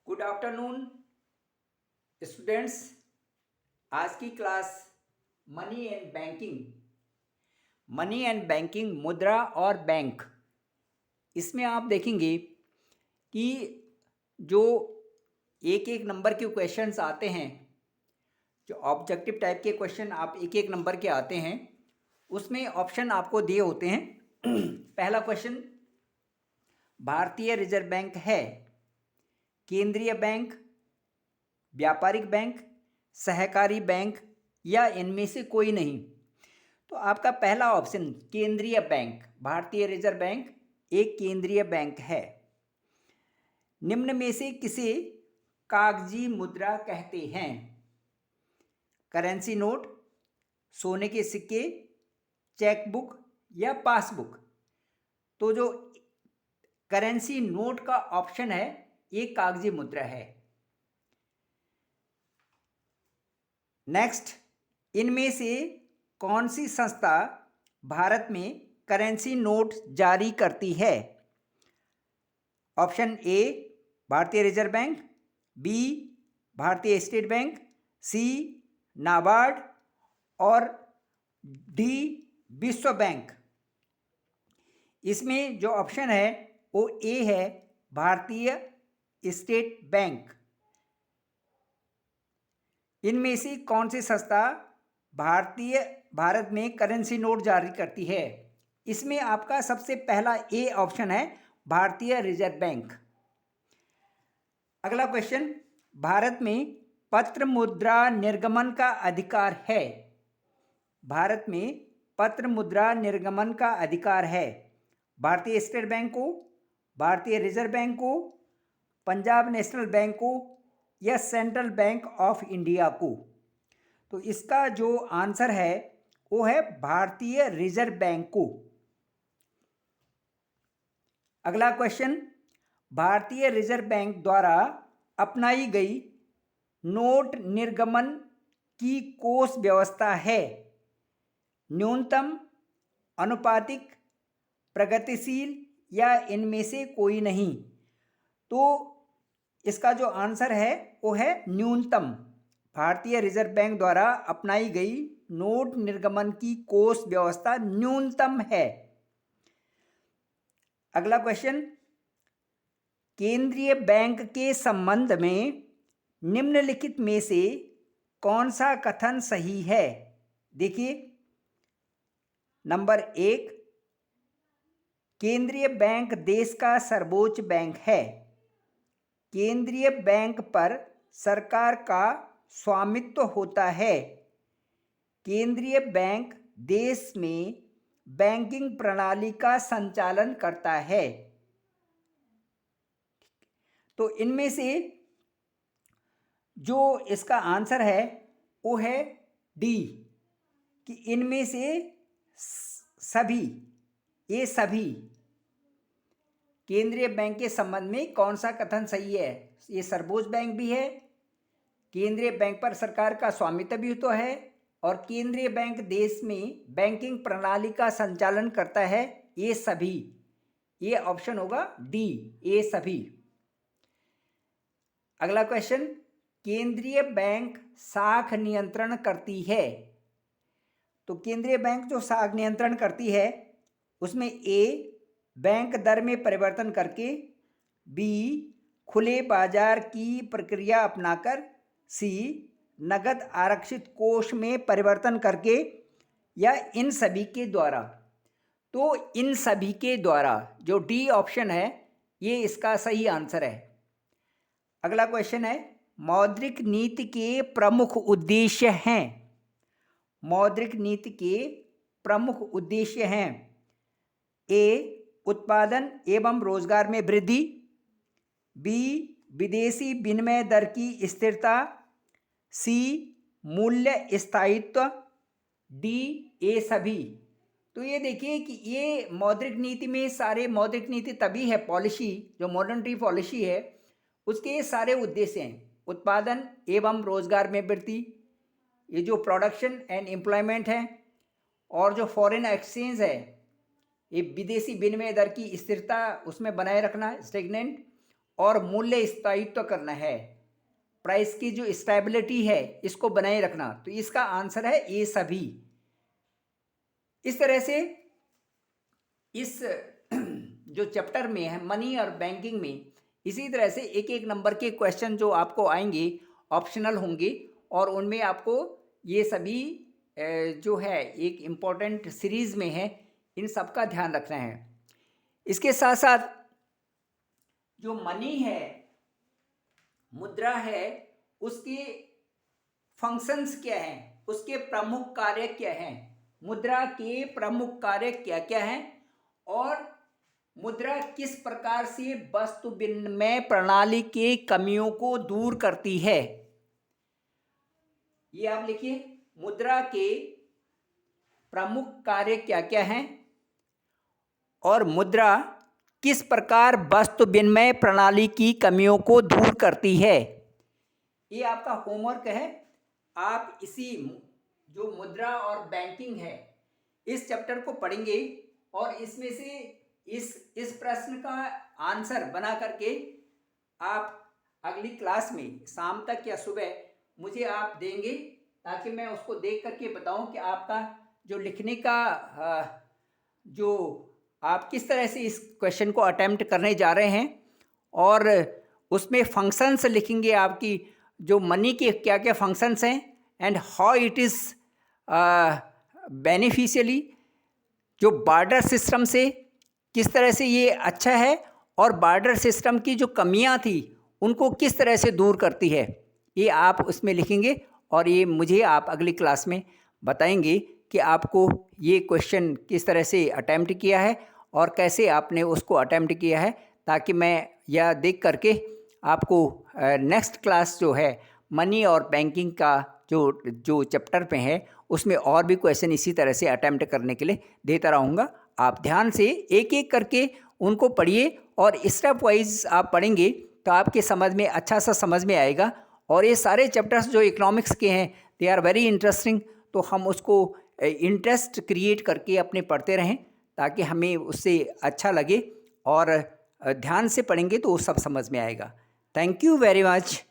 Good afternoon students. आज की class money and banking मुद्रा और बैंक, इसमें आप देखेंगे कि जो एक एक नंबर के क्वेश्चंस आते हैं, जो ऑब्जेक्टिव टाइप के क्वेश्चन आप एक एक नंबर के आते हैं, उसमें ऑप्शन आपको दिए होते हैं। पहला क्वेश्चन, भारतीय रिजर्व बैंक है केंद्रीय बैंक, व्यापारिक बैंक, सहकारी बैंक या इनमें से कोई नहीं। तो आपका पहला ऑप्शन केंद्रीय बैंक, भारतीय रिजर्व बैंक एक केंद्रीय बैंक है। निम्न में से किसे कागजी मुद्रा कहते हैं? करेंसी नोट, सोने के सिक्के, चेकबुक या पासबुक। तो जो करेंसी नोट का ऑप्शन है ये कागजी मुद्रा है। नेक्स्ट, इनमें से कौन सी संस्था भारत में करेंसी नोट जारी करती है? ऑप्शन ए भारतीय रिजर्व बैंक, बी भारतीय स्टेट बैंक, सी नाबार्ड और डी विश्व बैंक। इसमें जो ऑप्शन है वो ए है, भारतीय स्टेट बैंक। इनमें से कौन सी संस्था भारत में करेंसी नोट जारी करती है? इसमें आपका सबसे पहला ए ऑप्शन है, भारतीय रिजर्व बैंक। अगला क्वेश्चन, भारत में पत्र मुद्रा निर्गमन का अधिकार है? भारत में पत्र मुद्रा निर्गमन का अधिकार है भारतीय स्टेट बैंक को, भारतीय रिजर्व बैंक को, पंजाब नेशनल बैंक को या सेंट्रल बैंक ऑफ इंडिया को। तो इसका जो आंसर है वो है भारतीय रिजर्व बैंक को। अगला क्वेश्चन, भारतीय रिजर्व बैंक द्वारा अपनाई गई नोट निर्गमन की कोष व्यवस्था है? न्यूनतम, अनुपातिक, प्रगतिशील या इनमें से कोई नहीं। तो इसका जो आंसर है वो है न्यूनतम। भारतीय रिजर्व बैंक द्वारा अपनाई गई नोट निर्गमन की कोष व्यवस्था न्यूनतम है। अगला क्वेश्चन, केंद्रीय बैंक के संबंध में निम्नलिखित में से कौन सा कथन सही है? देखिए, नंबर 1, केंद्रीय बैंक देश का सर्वोच्च बैंक है। केंद्रीय बैंक पर सरकार का स्वामित्व होता है। केंद्रीय बैंक देश में बैंकिंग प्रणाली का संचालन करता है। तो इनमें से जो इसका आंसर है वो है डी, कि इनमें से सभी, ये सभी केंद्रीय बैंक के संबंध में कौन सा कथन सही है? ये सर्वोच्च बैंक भी है, केंद्रीय बैंक पर सरकार का स्वामित्व भी तो है, और केंद्रीय बैंक देश में बैंकिंग प्रणाली का संचालन करता है। ये सभी, ये ऑप्शन होगा डी, ये सभी। अगला क्वेश्चन, केंद्रीय बैंक साख नियंत्रण करती है। तो केंद्रीय बैंक जो साख नियंत्रण करती है उसमें ए बैंक दर में परिवर्तन करके, बी खुले बाजार की प्रक्रिया अपनाकर, सी नगद आरक्षित कोष में परिवर्तन करके, या इन सभी के द्वारा। तो इन सभी के द्वारा, जो डी ऑप्शन है ये इसका सही आंसर है। अगला क्वेश्चन है, मौद्रिक नीति के प्रमुख उद्देश्य हैं। मौद्रिक नीति के प्रमुख उद्देश्य हैं, ए उत्पादन एवं रोजगार में वृद्धि, बी विदेशी विनिमय दर की स्थिरता, सी मूल्य स्थायित्व, डी ए सभी। तो ये देखिए कि ये मौद्रिक नीति में सारे, मौद्रिक नीति तभी है पॉलिसी, जो मॉनेटरी पॉलिसी है उसके सारे उद्देश्य हैं, उत्पादन एवं रोजगार में वृद्धि, ये जो प्रोडक्शन एंड एम्प्लॉयमेंट है, और जो फॉरेन एक्सचेंज है, ये विदेशी विनिमय दर की स्थिरता उसमें बनाए रखना, स्टेगनेंट, और मूल्य स्थायित्व करना है, प्राइस की जो स्टेबिलिटी है इसको बनाए रखना। तो इसका आंसर है ये सभी। इस तरह से इस जो चैप्टर में है मनी और बैंकिंग में, इसी तरह से एक एक नंबर के क्वेश्चन जो आपको आएंगे ऑप्शनल होंगे, और उनमें आपको ये सभी जो है एक इम्पॉर्टेंट सीरीज़ में है, इन सब का ध्यान रखना है। इसके साथ साथ जो मनी है, मुद्रा है, उसके फंक्शंस क्या हैं, उसके प्रमुख कार्य क्या हैं, मुद्रा के प्रमुख कार्य क्या क्या हैं, और मुद्रा किस प्रकार से वस्तु विनिमय प्रणाली के कमियों को दूर करती है। ये आप लिखिए, मुद्रा के प्रमुख कार्य क्या क्या हैं और मुद्रा किस प्रकार वस्तु विनिमय प्रणाली की कमियों को दूर करती है। ये आपका होमवर्क है। आप इसी जो मुद्रा और बैंकिंग है इस चैप्टर को पढ़ेंगे और इसमें से इस प्रश्न का आंसर बना करके आप अगली क्लास में शाम तक या सुबह मुझे आप देंगे, ताकि मैं उसको देख करके बताऊं कि आपका जो लिखने का जो आप किस तरह से इस क्वेश्चन को अटेम्प्ट करने जा रहे हैं, और उसमें फंक्शंस लिखेंगे आपकी जो मनी के क्या क्या फंक्शंस हैं and how it is beneficially, जो बार्टर सिस्टम से किस तरह से ये अच्छा है और बार्टर सिस्टम की जो कमियां थी उनको किस तरह से दूर करती है, ये आप उसमें लिखेंगे और ये मुझे आप अगली क्लास में बताएंगे कि आपको ये क्वेश्चन किस तरह से अटेम्प्ट किया है और कैसे आपने उसको अटेम्प्ट किया है, ताकि मैं यह देख करके आपको नेक्स्ट क्लास जो है मनी और बैंकिंग का जो चैप्टर पे है उसमें और भी क्वेश्चन इसी तरह से अटेम्प्ट करने के लिए देता रहूँगा। आप ध्यान से एक एक करके उनको पढ़िए और स्टेप वाइज आप पढ़ेंगे तो आपके समझ में अच्छा सा समझ में आएगा। और ये सारे चैप्टर्स जो इकोनॉमिक्स के हैं दे आर वेरी इंटरेस्टिंग, तो हम उसको इंटरेस्ट क्रिएट करके अपने पढ़ते रहें ताकि हमें उससे अच्छा लगे, और ध्यान से पढ़ेंगे तो वो सब समझ में आएगा। Thank you very much.